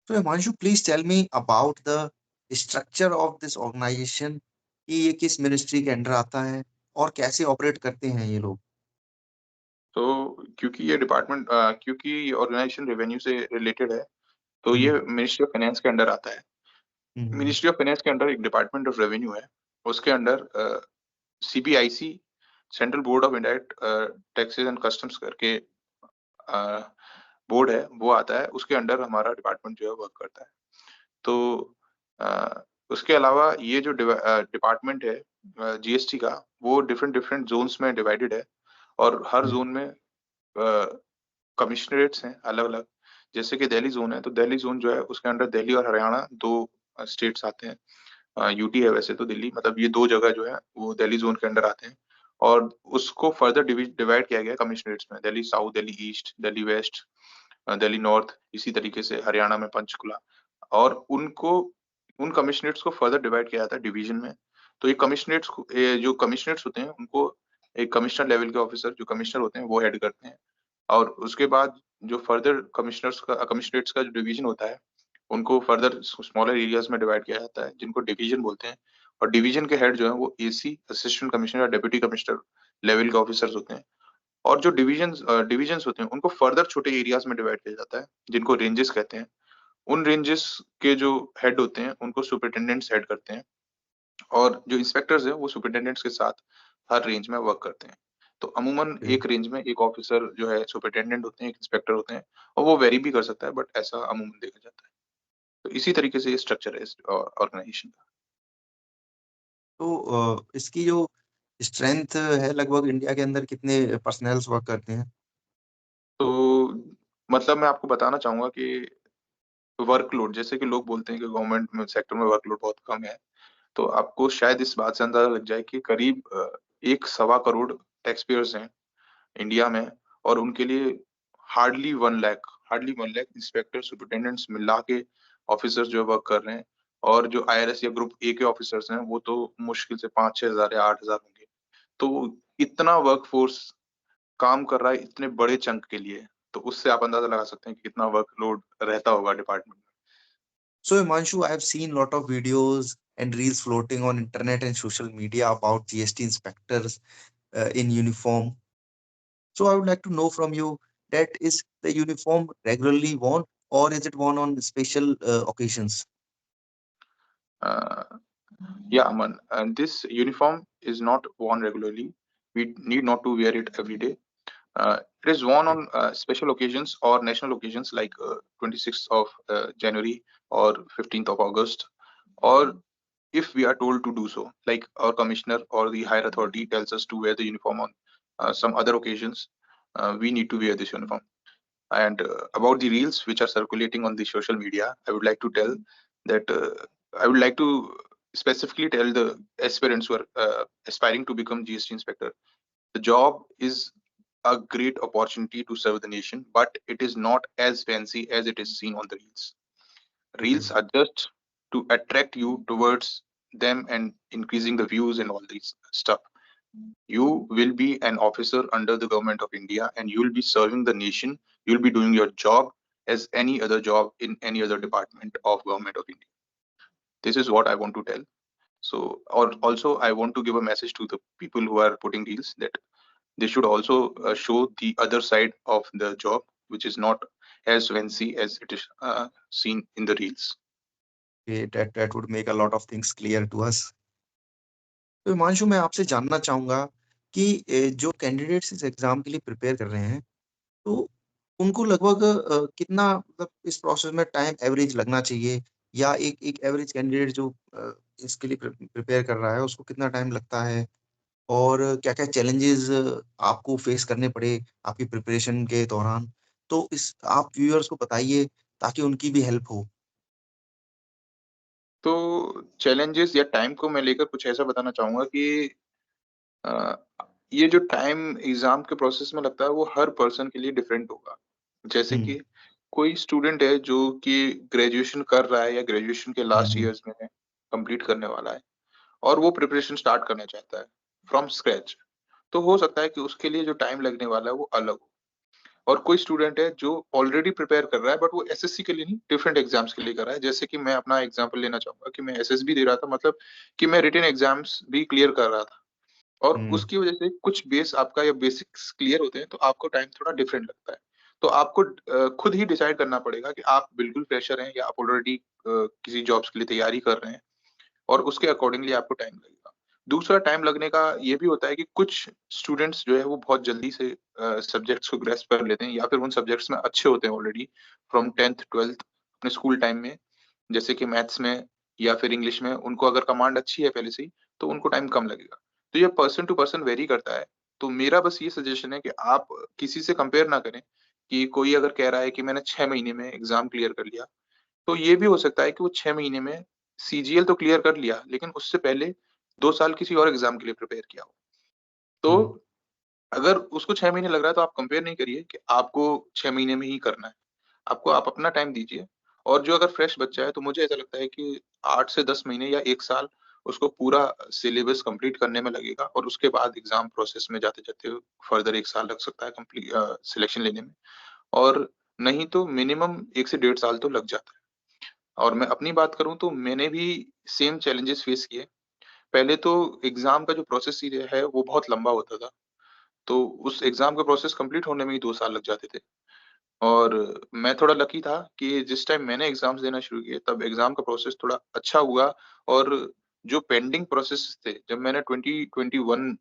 So Himanshu, please tell me about the structure of this organization कि ये किस ministry के अंडर आता है और कैसे ऑपरेट करते हैं ये लोग। तो क्योंकि ये ऑर्गेनाइजेशन रेवेन्यू से रिलेटेड है, तो ये हम्म। मिनिस्ट्री ऑफ फाइनेंस के अंडर आता है। हम्म। मिनिस्ट्री ऑफ फाइनेंस के अंडर एक डिपार्टमेंट ऑफ रेवेन्यू है। उसके under CBIC, central board of indirect taxes and customs करके बोर्ड है, वो आता है। उसके अंडर हमारा डिपार्टमेंट जो है वर्क करता है। तो उसके अलावा ये जो डिपार्टमेंट है जीएसटी का, वो डिफरेंट डिफरेंट जोन्स में डिवाइडेड है, और हर जोन में कमिश्नरेट्स हैं अलग अलग। जैसे कि दिल्ली जोन है, तो दिल्ली जोन जो है उसके अंडर दिल्ली और हरियाणा दो स्टेट्स आते हैं। यूटी है वैसे तो दिल्ली, मतलब ये दो जगह जो है वो दिल्ली जोन के अंडर आते हैं। और उसको फर्दर डिवाइड किया गया है कमिश्नरेट्स में, Delhi south, Delhi east, Delhi west, Delhi north, इसी तरीके से हरियाणा में पंचकुला। और उन कमिश्नरेट्स को फर्दर डिवाइड किया जाता है डिवीजन में। तो ये जो कमिश्नरेट्स होते हैं उनको एक कमिश्नर लेवल के ऑफिसर जो कमिश्नर होते हैं वो हेड करते हैं। और उसके बाद जो फर्दर कमिश्नरेट्स का जो डिवीजन होता है, उनको फर्दर स्मॉलर एरियाज में डिवाइड किया जाता है, जिनको डिवीजन बोलते हैं। और डिवीजन के हेड जो है वो एसी, असिस्टेंट कमिश्नर या डिप्टी कमिश्नर लेवल के ऑफिसर्स होते हैं। और जो डिविजन्स होते हैं उनको फर्दर छोटे एरियाज में डिवाइड किया जाता है, जिनको रेंजेस कहते हैं। उन रेंजेस के जो हेड होते हैं उनको सुपरिटेंडेंट्स हेड करते हैं। और जो इंस्पेक्टर्स हैं वो सुपरिटेंडेंट्स के साथ हर रेंज में वर्क करते हैं। तो अमूमन एक रेंज में एक ऑफिसर जो है सुपरिटेंडेंट होते हैं, एक इंस्पेक्टर होते हैं, और वो वेरी भी कर सकता है, बट ऐसा अमूमन देखा जाता है। तो इसी तरीके से ये स्ट्रक्चर है इस ऑर्गेनाइजेशन का। तो इसकी जो स्ट्रेंथ है लगभग इंडिया के अंदर कितने पर्सनल्स वर्क करते हैं। तो मतलब मैं आपको बताना चाहूंगा कि वर्कलोड, जैसे कि लोग बोलते हैं कि गवर्नमेंट में सेक्टर में वर्कलोड बहुत कम है, तो आपको शायद इस बात से अंदाजा लग जाए कि करीब 1.25 करोड़ टैक्स पेयर्स हैं इंडिया में। और उनके लिए हार्डली 1 लाख इंस्पेक्टर सुपरिटेंडेंट्स मिला के ऑफिसर्स जो वर्क कर रहे हैं। और जो आईआरएस या ग्रुप ए के ऑफिसर्स हैं वो तो मुश्किल से 5-6 हजार या 8 हजार होंगे। तो इतना वर्कफोर्स काम कर रहा है इतने बड़े चंक के लिए, तो उससे आप अंदाजा लगा सकते हैं कि कितना वर्कलोड रहता होगा डिपार्टमेंट में। So Himanshu, I have seen lot of videos and reels floating on internet and social media about GST inspectors in uniform. So I would like to know from you that is the uniform regularly worn or is it worn on special occasions? Uh, yeah, Aman, and this uniform is not worn regularly. We need not to wear it every day. It is worn on special occasions or national occasions like 26th of January or 15th of August, or if we are told to do so, like our commissioner or the higher authority tells us to wear the uniform on some other occasions, we need to wear this uniform. And about the reels which are circulating on the social media, I would like to tell that I would like to specifically tell the aspirants who are aspiring to become GST inspector. The job is a great opportunity to serve the nation, but it is not as fancy as it is seen on the reels. Okay. Reels are just to attract you towards them and increasing the views and all these stuff. You will be an officer under the government of India and you will be serving the nation. You'll be doing your job as any other job in any other department of government of India. This is what I want to tell. So, or also I want to give a message to the people who are putting reels that they should also show the other side of the job, which is not as fancy as it is seen in the reels. Okay, that would make a lot of things clear to us. तो हिमांशु, मैं आपसे जानना चाहूंगा कि जो candidates इस exam के लिए प्रिपेयर कर रहे हैं तो उनको लगभग कितना मतलब इस प्रोसेस में टाइम एवरेज लगना चाहिए या एक एक एवरेज कैंडिडेट जो इसके लिए प्रिपेयर कर रहा है उसको कितना टाइम लगता है और क्या-क्या चैलेंजेस आपको फेस करने पड़े आपकी प्रिपरेशन के दौरान? तो इस आप व्यूअर्स को बताइए ताकि उनकी भी हेल्प हो। तो चैलेंजेस या टाइम को मैं लेकर कुछ ऐसा बताना चाहूंगा कि अ, ये जो टाइम एग्जाम के प्रोसेस में लगता है वो हर पर्सन के लिए डिफरेंट होगा। जैसे हुँ, कि कोई स्टूडेंट है जो कि ग्रेजुएशन कर रहा है या ग्रेजुएशन के हुँ, लास्ट हुँ। ईयर्स में है, कंप्लीट करने वाला है, और वो प्रिपरेशन स्टार्ट करना चाहता है फ्रॉम स्क्रैच। तो हो सकता है कि उसके लिए जो टाइम लगने वाला है वो अलग हो। और कोई स्टूडेंट है जो ऑलरेडी प्रिपेयर कर रहा है, बट वो एसएससी के लिए नहीं, डिफरेंट एग्जाम्स के लिए कर रहा है। जैसे कि मैं अपना एग्जांपल लेना चाहूँगा कि मैं एसएसबी दे रहा था, मतलब कि मैं रिटन एग्जाम्स भी क्लियर कर रहा था। और हुँ, उसकी वजह से कुछ बेस आपका या बेसिक्स क्लियर होते हैं, तो आपको टाइम थोड़ा डिफरेंट लगता है। तो आपको खुद ही डिसाइड करना पड़ेगा कि आप बिल्कुल फ्रेशर हैं या आप ऑलरेडी किसी जॉब्स के लिए तैयारी कर रहे हैं, और उसके अकॉर्डिंगली आपको टाइम लगेगा। दूसरा टाइम लगने का ये भी होता है कि कुछ स्टूडेंट्स जो है वो बहुत जल्दी से सब्जेक्ट्स को ग्रैस्प कर लेते हैं, या फिर उन सब्जेक्ट्स में अच्छे होते हैं ऑलरेडी फ्रॉम 10th 12th अपने स्कूल टाइम में। जैसे कि मैथ्स में या फिर इंग्लिश में उनको अगर कमांड अच्छी है पहले से ही, तो उनको टाइम कम लगेगा। तो ये पर्सन टू पर्सन वेरी करता है। तो मेरा बस ये सजेशन है कि आप किसी से कंपेयर ना करें, कि कोई अगर कह रहा है कि मैंने 6 महीने में एग्ज़ाम क्लियर कर लिया, तो ये भी हो सकता है कि वो 6 महीने में सीजीएल तो क्लियर कर लिया, लेकिन उससे पहले 2 साल किसी और एग्ज़ाम के लिए प्रिपेयर किया हो। हुँ, तो अगर उसको 6 महीने लग रहा है, तो आप कंपेयर नहीं करिए कि आपको 6 महीने में ही करना है। आप अपना टाइम दीजिए। और जो अगर फ्रेश बच्चा है, तो मुझे ऐसा लगता है कि 8 से 10 महीने या 1 साल उसको पूरा सिलेबस कंप्लीट करने में लगेगा, और उसके बाद एग्ज़ाम प्रोसेस में जाते-जाते फर्दर 1 साल लग सकता है सिलेक्शन लेने में। और नहीं तो मिनिमम 1 से डेढ़ साल तो लग जाता है। और मैं अपनी बात करूँ तो मैंने भी सेम चैलेंजेस फेस किए। पहले तो एग्ज़ाम का जो प्रोसेस है वो बहुत लंबा होता था। तो उस एग्ज़ाम का प्रोसेस कंप्लीट होने में ही 2 साल लग जाते थे। और मैं थोड़ा लकी था कि जिस टाइम मैंने एग्ज़ाम्स देना शुरू किए, तब एग्ज़ाम का प्रोसेस थोड़ा अच्छा हुआ। और जो पेंडिंग प्रोसेसेस थे, जब मैंने 2021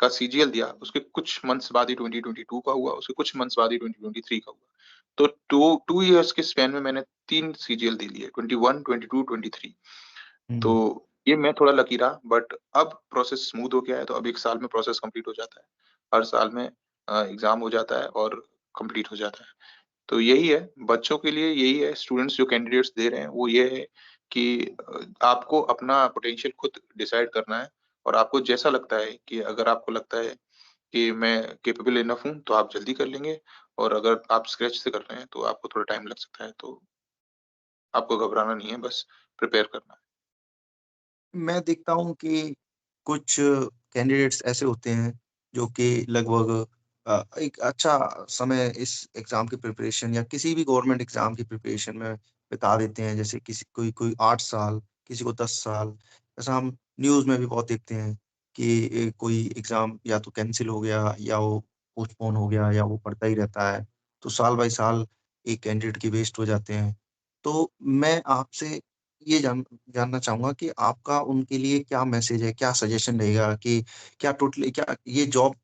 का सीजीएल दिया, उसके कुछ मंथ्स बाद ही 2022 का हुआ, उसके कुछ मंथ्स बाद ही 2023 का हुआ। तो 2 इयर्स के स्पैन में मैंने 3 सीजीएल दे लिए, 21, 22, 23। हुँ। तो ये मैं थोड़ा लकी रहा, बट अब प्रोसेस स्मूथ हो गया है, तो अब 1 साल में प्रोसेस कंप्लीट हो जाता है। हर साल में एग्ज़ाम हो जाता है और कंप्लीट हो जाता है। तो यही है, बच्चों के लिए यही है, स्टूडेंट्स जो कैंडिडेट्स दे रहे हैं, वो ये है कि आपको अपना पोटेंशियल खुद डिसाइड करना है। और आपको जैसा लगता है कि अगर आपको लगता है कि मैं कैपेबल इनफ हूँ, तो आप जल्दी कर लेंगे। और अगर आप स्क्रैच से कर रहे हैं, तो आपको थोड़ा टाइम लग सकता है, तो आपको घबराना नहीं है, बस प्रिपेयर करना है। मैं देखता हूँ कि कुछ कैंडिडेट्स ऐसे होते हैं जो कि लगभग एक अच्छा समय इस एग्ज़ाम की प्रिपरेशन या किसी भी गवर्नमेंट एग्ज़ाम की प्रिपरेशन में बिता देते हैं। जैसे किसी कोई कोई 8 साल, किसी को 10 साल। ऐसा हम न्यूज़ में भी बहुत देखते हैं कि कोई एग्ज़ाम या तो कैंसल हो गया या वो पोस्टपोन हो गया या वो पढ़ता ही रहता है। तो साल बाई साल एक कैंडिडेट के वेस्ट हो जाते हैं। तो मैं आपसे ये जानना चाहूँगा कि आपका उनके लिए क्या मैसेज है, क्या सजेशन रहेगा कि क्या ये जॉब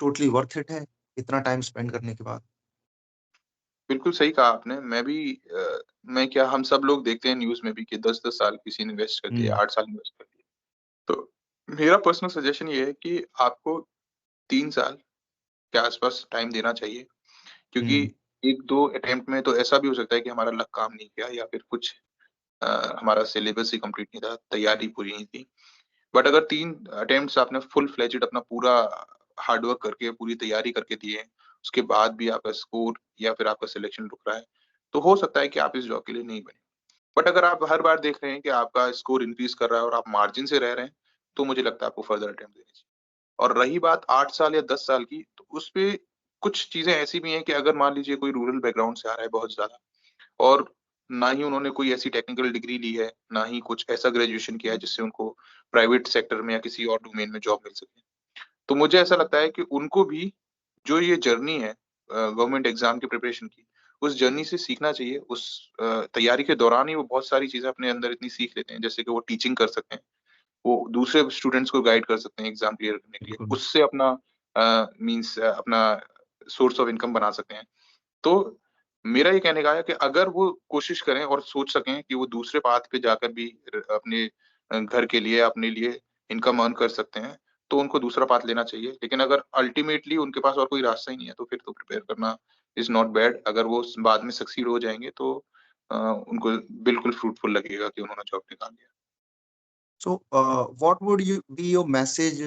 टोटली वर्थ इट है, इतना टाइम स्पेंड करने के बाद? बिल्कुल सही कहा आपने। मैं क्या, हम सब लोग देखते हैं न्यूज़ में भी कि 10-10 साल किसी ने इन्वेस्ट कर दिया, हुँ, 8 साल इन्वेस्ट कर दिया। तो मेरा पर्सनल सजेशन ये है कि आपको 3 साल के आस-पास टाइम देना चाहिए। क्योंकि हुँ, 1-2 अटेम्प्ट में तो ऐसा भी हो सकता है कि हमारा लक काम नहीं किया, या फिर कुछ हमारा सिलेबस ही कंप्लीट नहीं था, तैयारी पूरी नहीं थी। बट अगर 3 अटेम्प्ट्स आपने फुल फ्लेजेड अपना पूरा हार्ड वर्क करके, पूरी तैयारी करके दिए, उसके बाद भी आपका स्कोर या फिर आपका सिलेक्शन रुक रहा है, तो हो सकता है कि आप इस जॉब के लिए नहीं बने। बट अगर आप हर बार देख रहे हैं कि आपका स्कोर इंक्रीज़ कर रहा है और आप मार्जिन से रह रहे हैं, तो मुझे लगता है आपको फर्दर अटेम्प्ट देनी चाहिए। और रही बात 8 साल या 10 साल की, तो उसपे कुछ चीज़ें ऐसी भी हैं कि अगर मान लीजिए कोई रूरल बैकग्राउंड से आ रहा है बहुत ज़्यादा, और ना ही उन्होंने कोई ऐसी टेक्निकल डिग्री ली है, ना ही कुछ ऐसा ग्रेजुएशन किया है जिससे उनको प्राइवेट सेक्टर में या किसी और डोमेन में जॉब मिल सके। तो मुझे ऐसा लगता है कि उनको भी जो ये जर्नी है गवर्नमेंट एग्ज़ाम की प्रिपरेशन की, उस जर्नी से सीखना चाहिए। तैयारी के दौरान ही वो बहुत सारी चीज़ें अपने अंदर इतनी सीख लेते हैं, जैसे कि वो टीचिंग कर सकते हैं, वो दूसरे स्टूडेंट्स को गाइड कर सकते हैं एग्ज़ाम क्लियर करने के लिए, बिल्कुल। उससे अपना अपना सोर्स ऑफ इनकम बना सकते हैं। तो मेरा ये कहने का है कि अगर वो कोशिश करें और सोच सकें कि वो दूसरे पाथ पे जाकर भी अपने घर के लिए, अपने लिए इनकम अर्न कर सकते हैं, तो उनको दूसरा पाथ लेना चाहिए। लेकिन अगर अल्टीमेटली उनके पास और कोई रास्ता ही नहीं है, तो फिर तो प्रिपेयर करना इज़ नॉट बैड। अगर वो स बाद में सक्सीड हो जाएँगे, तो उनको बिल्कुल फ्रूटफुल लगेगा कि उन्होंने जॉब निकाल लिया। So, what would you be your message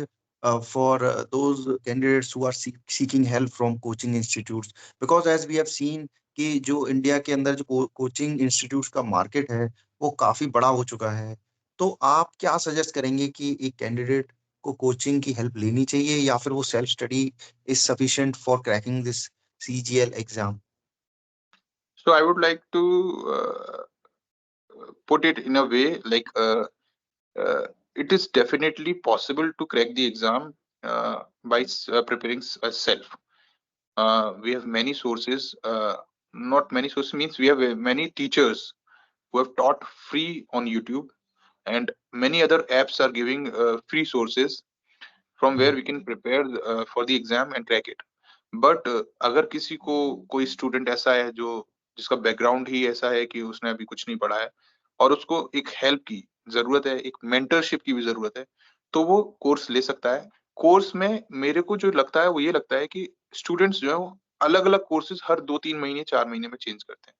for those candidates who are seeking help from coaching institutes? Because as we have seen कि जो इंडिया के अंदर जो कोचिंग इंस्टीट्यूट्स का मार्केट है, वो काफ़ी बड़ा हो चुका है। तो आप क्या सजेस्ट करेंगे कि एक कैंडिडेट को कोचिंग की हेल्प लेनी चाहिए या फिर वो self study is sufficient for cracking this CGL exam? So I would like to put it in a way like uh, it is definitely possible to crack the exam by preparing self. We have many sources. Not many sources means we have many teachers who have taught free on YouTube, and many other apps are giving free sources from where we can prepare for the exam and crack it. But अगर किसी को कोई student ऐसा है जो जिसका background ही ऐसा है कि उसने अभी कुछ नहीं पढ़ा है और उसको एक हेल्प की जरूरत है, एक मेंटरशिप की भी जरूरत है, तो वो कोर्स ले सकता है। कोर्स में मेरे को जो लगता है वो ये लगता है कि स्टूडेंट्स जो है वो अलग अलग कोर्सेज हर 2-3 महीने 4 महीने में चेंज करते हैं।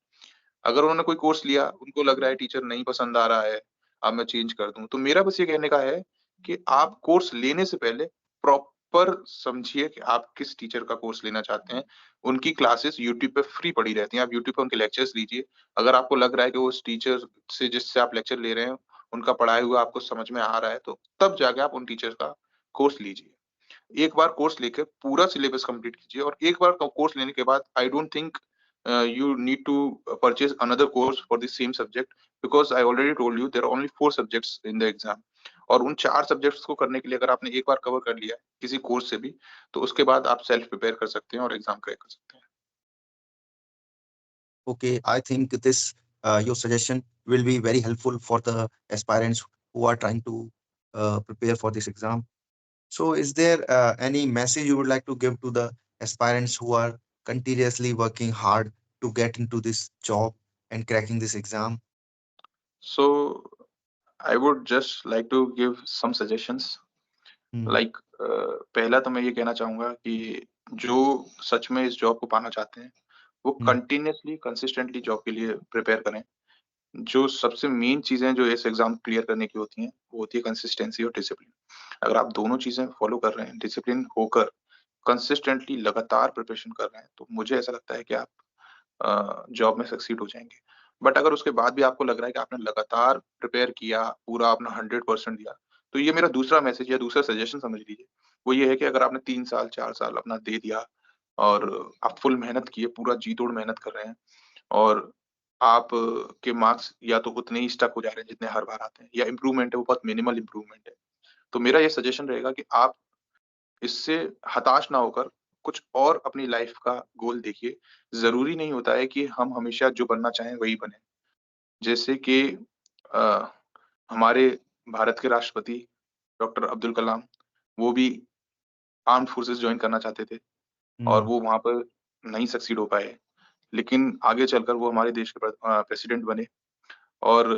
अगर उन्होंने कोई कोर्स लिया, उनको लग रहा है टीचर नहीं पसंद आ रहा है, अब मैं चेंज कर दूँ। तो मेरा बस ये कहने का है कि आप कोर्स लेने से पहले प्रॉपर समझिए कि आप किस टीचर का कोर्स लेना चाहते हैं। उनकी क्लासेस यूट्यूब पे फ्री पड़ी रहती हैं, आप यूट्यूब पे उनके लेक्चर्स लीजिए। अगर आपको लग रहा है कि वो उस टीचर से जिससे आप लेक्चर ले रहे हैं, उनका पढ़ाया हुआ आपको समझ में आ रहा है, तो तब जाके आप उन टीचर का कोर्स लीजिए। एक बार कोर्स लेके पूरा सिलेबस कंप्लीट कीजिए और एक बार कोर्स लेने के बाद I don't think you need to purchase another course for the same subject because I already told you there are only 4 subjects in the exam और उन 4 सब्जेक्ट्स को करने के लिए अगर आपने एक बार कवर कर लिया है किसी कोर्स से भी, तो उसके बाद आप सेल्फ प्रिपेयर कर सकते हैं और एग्जाम क्रैक कर सकते हैं। Okay, I think this your suggestion will be very helpful for the aspirants who are trying to prepare for this exam. So, is there any message you would like to give to the aspirants who are continuously working hard to get into this job and cracking this exam? So I would just like to give some suggestions Hmm. like पहला तो मैं ये कहना चाहूंगा कि जो सच में इस जॉब को पाना चाहते हैं वो Hmm. कंटिन्यूअसली कंसिस्टेंटली जॉब के लिए प्रिपेयर करें। जो सबसे मेन चीज़ें जो इस एग्ज़ाम क्लियर करने की होती हैं, वो होती है कंसिस्टेंसी और डिसिप्लिन। अगर आप दोनों चीज़ें फ़ॉलो कर रहे हैं, डिसिप्लिन होकर कंसिस्टेंटली लगातार प्रिपरेशन कर रहे हैं, तो मुझे ऐसा लगता है कि आप जॉब में सक्सीड हो जाएँगे। बट अगर उसके बाद भी आपको लग रहा है कि आपने लगातार प्रिपेयर किया, पूरा अपना 100% दिया, तो ये मेरा दूसरा मैसेज या दूसरा सजेशन समझ लीजिए। वो ये है कि अगर आपने 3 साल, 4 साल अपना दे दिया और आप फुल मेहनत किए, पूरा जी-तोड़ मेहनत कर रहे हैं और आप के मार्क्स या तो उतने ही स्टक हो जा रहे हैं जितने हर बार आते हैं या इम्प्रूवमेंट है वो बहुत मिनिमल इम्प्रूवमेंट है। तो मेरा ये सजेशन रहेगा कि आप इससे हताश ना होकर कुछ और अपनी लाइफ़ का गोल देखिए। ज़रूरी नहीं होता है कि हम हमेशा जो बनना चाहें वही बनें। जैसे कि अ, हमारे भारत के राष्ट्रपति डॉक्टर अब्दुल कलाम, वो भी आर्म्ड फोर्सेस जॉइन करना चाहते थे और Hmm. वो वहाँ पर नहीं सक्सीड हो पाए। लेकिन आगे चलकर वो हमारे देश के प्रेसिडेंट बने और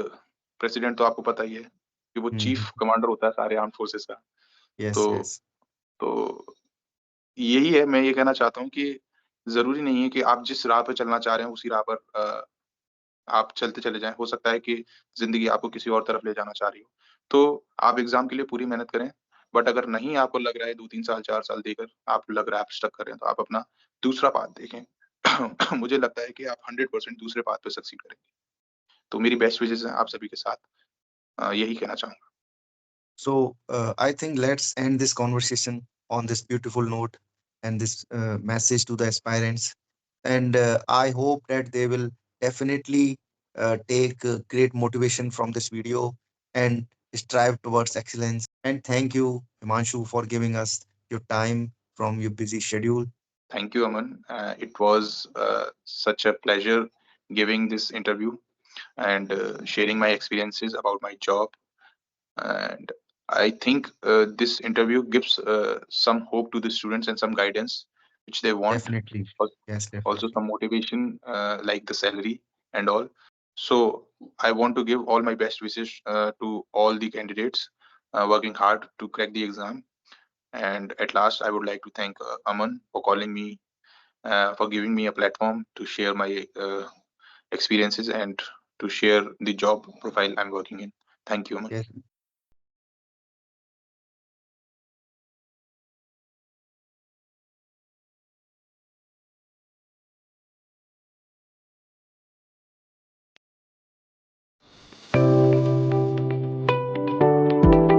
प्रेसिडेंट तो आपको पता ही है कि वो Hmm. चीफ कमांडर होता है सारे आर्म्ड फोर्सेस का। Yes, तो yes. तो यही है, मैं ये कहना चाहता हूँ कि ज़रूरी नहीं है कि आप जिस राह पे चलना चाह रहे हैं, उसी राह पर आप चलते चले जाएँ। हो सकता है कि ज़िंदगी आपको किसी और तरफ ले जाना चाह रही हो। तो आप एग्ज़ाम के लिए पूरी मेहनत करें, बट अगर नहीं आपको लग रहा है 2-3 साल, 4 साल देकर आपको लग रहा है आप स्टक कर रहे हैं, तो आप अपना दूसरा पाथ देखें। मुझे लगता है कि आप 100% दूसरे पाथ पे सक्सीड करेंगे। तो मेरी बेस्ट विशेज़ हैं आप सभी के साथ। यही कहना चाहूँगा। So, I think let's end this conversation on this beautiful note and this message to the aspirants. And I hope that they will definitely take great motivation from this video and strive towards excellence. And thank you, Himanshu, for giving us your time from your busy schedule. Thank you, Aman. It was such a pleasure giving this interview and sharing my experiences about my job. And I think this interview gives some hope to the students and some guidance which they want. Definitely. Al- Yes, Also, definitely. some motivation like the salary and all. So, I want to give all my best wishes to all the candidates working hard to crack the exam. And at last, I would like to thank Aman for calling me for giving me a platform to share my experiences and to share the job profile I'm working in. Thank you, Aman. Yes.